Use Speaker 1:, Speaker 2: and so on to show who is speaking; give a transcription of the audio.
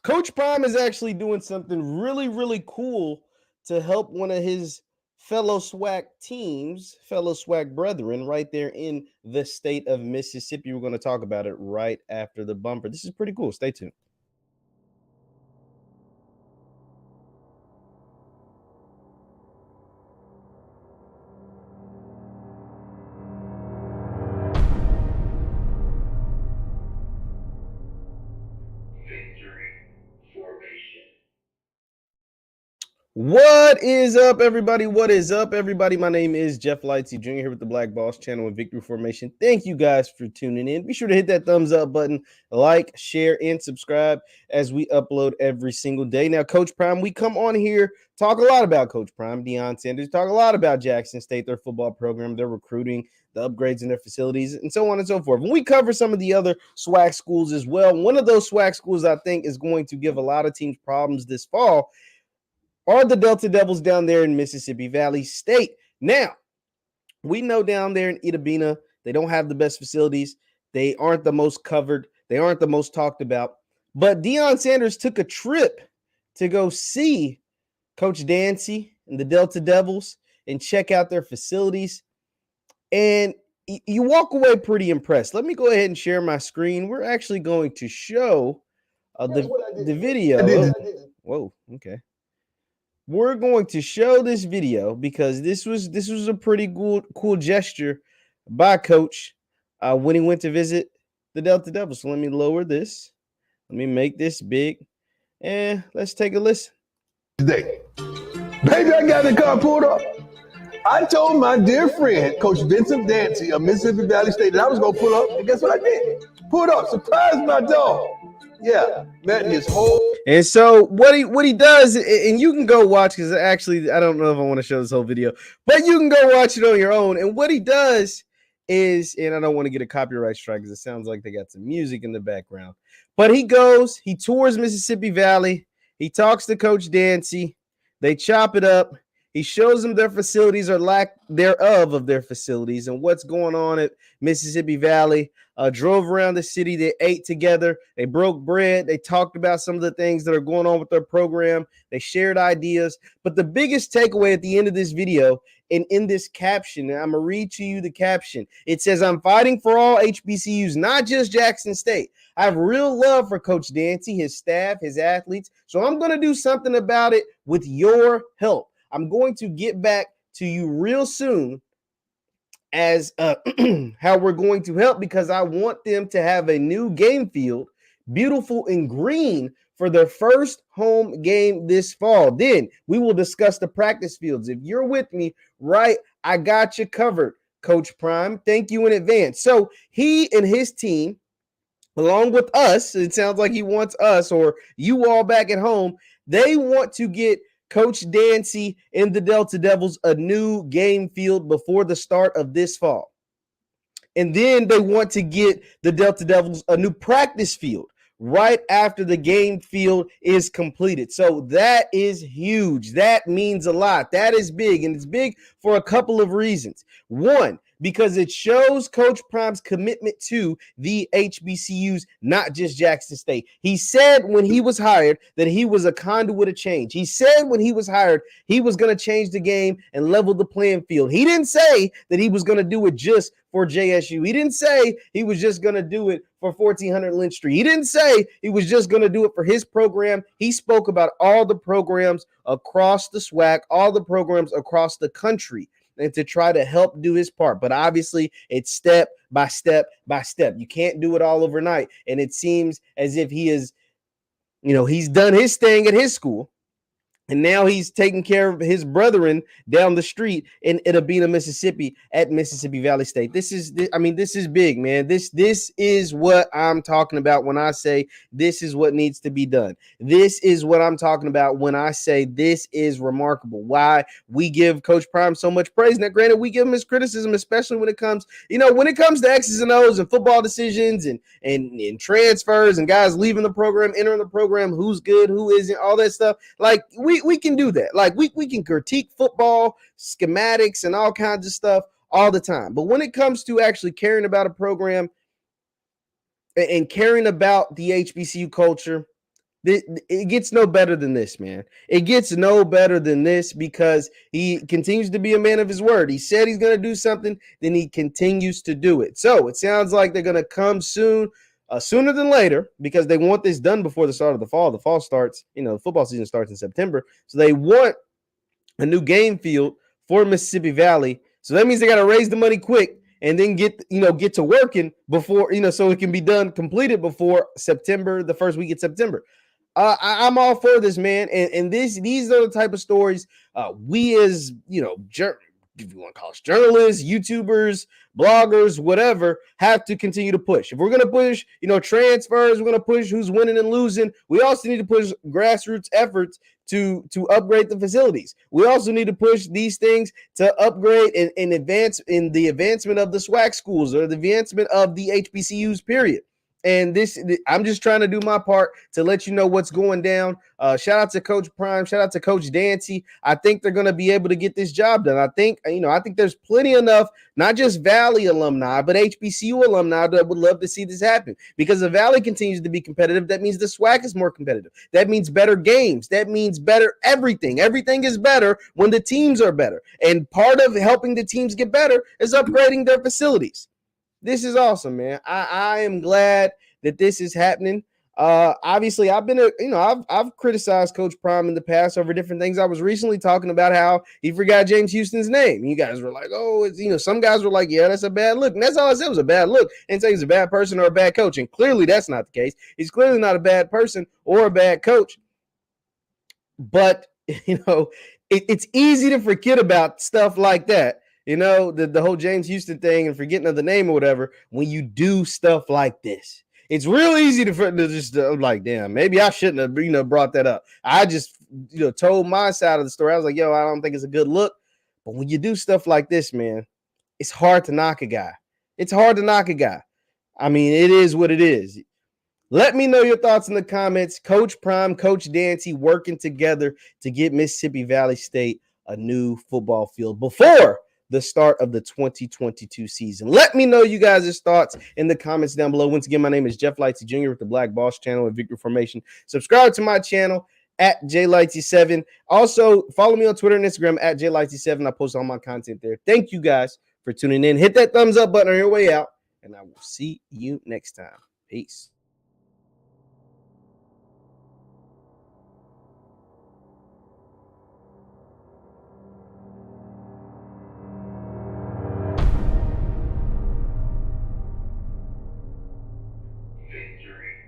Speaker 1: Coach Prime is actually doing something really, really cool to help one of his fellow SWAC teams, fellow SWAC brethren, right there in the state of Mississippi. We're going to talk about it right after the bumper. This is pretty cool. Stay tuned. What is up, everybody? What is up, everybody? My name is JeffLightsyJr. here with the Black Boss channel and Victory Formation. Thank you guys for tuning in. Be sure to hit that thumbs up button, like, share, and subscribe as we upload every single day. Now, Coach Prime, we come on here, talk a lot about Coach Prime, Deion Sanders, talk a lot about Jackson State, their football program, their recruiting, the upgrades in their facilities, and so on and so forth. When we cover some of the other SWAC schools as well, one of those SWAC schools I think is going to give a lot of teams problems this fall are the Delta Devils down there in Mississippi Valley State. Now, we know down there in Itta Bena, they don't have the best facilities. They aren't the most covered. They aren't the most talked about. But Deion Sanders took a trip to go see Coach Dancy and the Delta Devils and check out their facilities. And you walk away pretty impressed. Let me go ahead and share my screen. We're actually going to show the video. Whoa, okay. We're going to show this video because this was a pretty cool gesture by Coach when he went to visit the Delta Devils. So let me lower this. Let me make this big. And let's take a listen.
Speaker 2: Today, baby, I got the car pulled up. I told my dear friend, Coach Vincent Dancy of Mississippi Valley State, that I was going to pull up. And guess what I did? Pulled up. Surprised my dog. Yeah, met his whole.
Speaker 1: And so what he does, and you can go watch, because actually I don't know if I want to show this whole video, but you can go watch it on your own. And what he does is, and I don't want to get a copyright strike because it sounds like they got some music in the background, but he goes, he tours Mississippi Valley, he talks to Coach Dancy, they chop it up. He shows them their facilities or lack thereof of their facilities and what's going on at Mississippi Valley. Drove around the city. They ate together. They broke bread. They talked about some of the things that are going on with their program. They shared ideas. But the biggest takeaway at the end of this video and in this caption, and I'm going to read to you the caption. It says, "I'm fighting for all HBCUs, not just Jackson State. I have real love for Coach Dancy, his staff, his athletes. So I'm going to do something about it with your help. I'm going to get back to you real soon as how we're going to help, because I want them to have a new game field, beautiful and green, for their first home game this fall. Then we will discuss the practice fields. If you're with me, right, I got you covered, Coach Prime. Thank you in advance." So he and his team, along with us, it sounds like he wants us or you all back at home, they want to get Coach Dancy and the Delta Devils a new game field before the start of this fall. And then they want to get the Delta Devils a new practice field right after the game field is completed. So that is huge. That means a lot. That is big, and it's big for a couple of reasons. One, because it shows Coach Prime's commitment to the HBCUs, not just Jackson State. He said when he was hired that he was a conduit of change. He said when he was hired he was going to change the game and level the playing field. He didn't say that he was going to do it just for JSU. He didn't say he was just going to do it for 1400 Lynch Street. He didn't say he was just going to do it for his program. He spoke about all the programs across the SWAC, all the programs across the country, and to try to help do his part. But obviously, it's step by step by step. You can't do it all overnight. And it seems as if he is, he's done his thing at his school. And now he's taking care of his brethren down the street in Itta Bena, Mississippi at Mississippi Valley State. This is big, man. This is what I'm talking about when I say this is what needs to be done. This is what I'm talking about when I say this is remarkable. Why we give Coach Prime so much praise. Now, granted, we give him his criticism, especially when it comes, to X's and O's and football decisions and transfers and guys leaving the program, entering the program, who's good, who isn't, all that stuff. Like, we can do that. Like we can critique football, schematics, and all kinds of stuff all the time. But when it comes to actually caring about a program and caring about the HBCU culture, It gets no better than this, man. It gets no better than this because he continues to be a man of his word. He said he's going to do something, then he continues to do it. So it sounds like they're going to come soon, sooner than later, because they want this done before the start of the fall. The fall starts, the football season starts in September. So they want a new game field for Mississippi Valley. So that means they got to raise the money quick and then get to working before, so it can be completed before September, the first week of September. I'm all for this, man. And these are the type of stories we as, if you want to call us journalists, YouTubers, bloggers, whatever, have to continue to push. If we're going to push, transfers, we're going to push who's winning and losing. We also need to push grassroots efforts to upgrade the facilities. We also need to push these things to upgrade and advance in the advancement of the SWAC schools or the advancement of the HBCUs, period. And I'm just trying to do my part to let you know what's going down. Shout out to Coach Prime. Shout out to Coach Dancy. I think they're going to be able to get this job done. I think there's plenty enough, not just Valley alumni, but HBCU alumni that would love to see this happen. Because the Valley continues to be competitive, that means the SWAC is more competitive. That means better games. That means better everything. Everything is better when the teams are better. And part of helping the teams get better is upgrading their facilities. This is awesome, man. I am glad that this is happening. Obviously, I've been I've criticized Coach Prime in the past over different things. I was recently talking about how he forgot James Houston's name. You guys were like, oh, it's, some guys were like, yeah, that's a bad look. And that's all I said was a bad look. And say he's a bad person or a bad coach. And clearly that's not the case. He's clearly not a bad person or a bad coach. But, it's easy to forget about stuff like that. The whole James Houston thing and forgetting of the name or whatever, when you do stuff like this, it's real easy to just like, damn, maybe I shouldn't have, brought that up. I just, told my side of the story. I was like, yo, I don't think it's a good look. But when you do stuff like this, man, it's hard to knock a guy. It's hard to knock a guy. I mean, it is what it is. Let me know your thoughts in the comments. Coach Prime, Coach Dancy working together to get Mississippi Valley State a new football field before the start of the 2022 season. Let me know you guys' thoughts in the comments down below. Once again, my name is JeffLightsyJr. with the Black Boss channel and Victory Formation. Subscribe to my channel at JLightsy7. Also, follow me on Twitter and Instagram at JLightsy7. I post all my content there. Thank you guys for tuning in. Hit that thumbs up button on your way out, and I will see you next time. Peace.